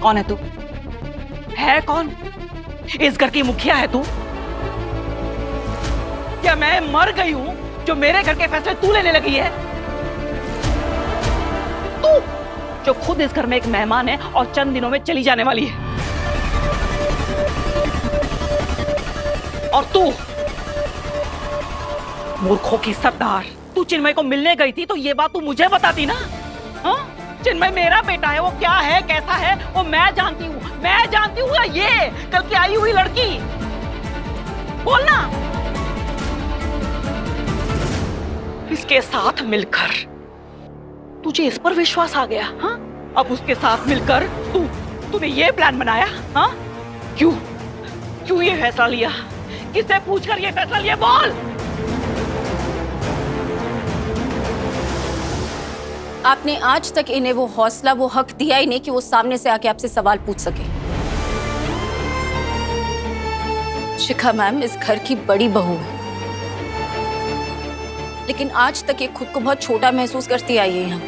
कौन है तू? है कौन? इस घर की मुखिया है तू? क्या मैं मर गई हूं जो मेरे घर के फैसले तू लेने लगी है? तू जो खुद इस घर में एक मेहमान है और चंद दिनों में चली जाने वाली है। और तू मूर्खों की सरदार, तू चिन्मय को मिलने गई थी तो ये बात तू मुझे बताती ना। हाँ? चिन्मय मेरा बेटा है, वो क्या है कैसा है वो मैं जानती हूँ या ये कल की आई हुई लड़की? बोलना। इसके साथ मिलकर तुझे इस पर विश्वास आ गया? हाँ? अब उसके साथ मिलकर तूने ये प्लान बनाया? हाँ? क्यों ये फैसला लिया? किससे पूछकर ये फैसला लिया? बोल। आपने आज तक इन्हें वो हौसला, वो हक दिया ही नहीं कि वो सामने से आके आपसे सवाल पूछ सके। शिखा मैम इस घर की बड़ी बहू है, लेकिन आज तक ये खुद को बहुत छोटा महसूस करती आई है यहाँ।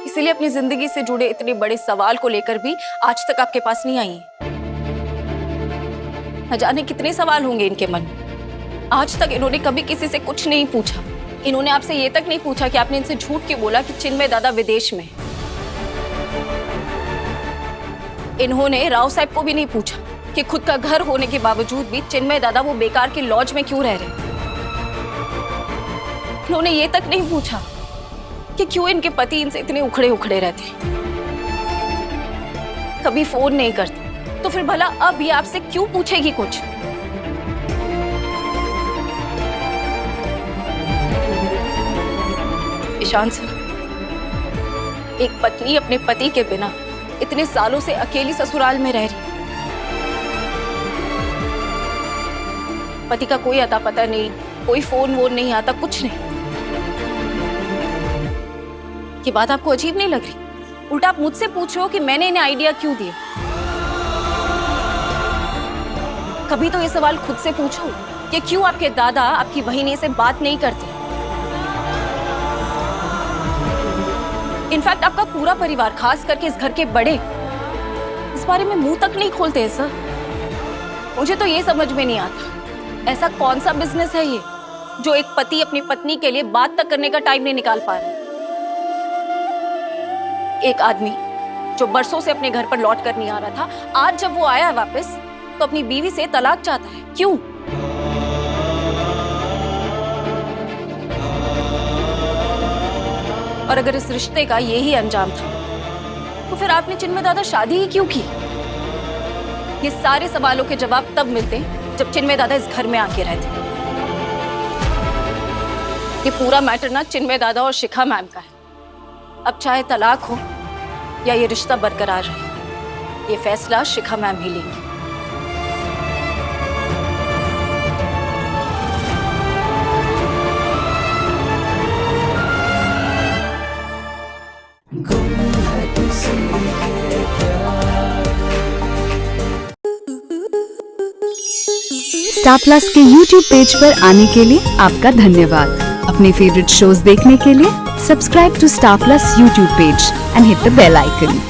इसीलिए अपनी जिंदगी से जुड़े इतने बड़े सवाल को लेकर भी आज तक आपके पास नहीं आई है। न जाने कितने सवाल होंगे इनके मन में। आज तक इन्होंने कभी किसी से कुछ नहीं पूछा। इन्होंने आपसे ये तक नहीं पूछा कि आपने इनसे झूठ क्यों बोला कि चिन्मय दादा विदेश में। इन्होंने राव साहब को भी नहीं पूछा कि खुद का घर होने के बावजूद भी चिन्मय दादा वो बेकार के लॉज में क्यों रह रहे। इन्होंने ये तक नहीं पूछा कि क्यों इनके पति इनसे इतने उखड़े उखड़े रहते, कभी फोन नहीं करते। तो फिर भला अब ये आपसे क्यों पूछेगी कुछ? ईशान सर, एक पत्नी अपने पति के बिना इतने सालों से अकेली ससुराल में रह रही, पति का कोई अता पता नहीं, कोई फोन वोन नहीं आता, कुछ नहीं। ये बात आपको अजीब नहीं लग रही? उल्टा आप मुझसे पूछ रहे हो कि मैंने इन्हें आइडिया क्यों दिया। कभी तो ये सवाल खुद से पूछो कि क्यों आपके दादा आपकी बहिनी से बात नहीं करते। इनफैक्ट आपका पूरा परिवार, खास करके इस घर के बड़े, इस बारे में मुंह तक नहीं खोलते हैं सर। मुझे तो ये समझ में नहीं आता, ऐसा कौन सा बिजनेस है ये जो एक पति अपनी पत्नी के लिए बात तक करने का टाइम नहीं निकाल पा रहा है। एक आदमी जो बरसों से अपने घर पर लौट कर नहीं आ रहा था, आज जब वो आया वापस तो अपनी बीवी से तलाक चाहता है। क्यों? और अगर इस रिश्ते का यही अंजाम था तो फिर आपने चिन्मय दादा शादी ही क्यों की? ये सारे सवालों के जवाब तब मिलते जब चिन्मय दादा इस घर में आके रहते। ये पूरा मैटर ना चिन्मय दादा और शिखा मैम का है। अब चाहे तलाक हो या ये रिश्ता बरकरार रहे, ये फैसला शिखा मैम ही लेंगी। स्टार प्लस के YouTube पेज पर आने के लिए आपका धन्यवाद। अपने फेवरेट शोज देखने के लिए subscribe to Star Plus YouTube page and hit the bell icon.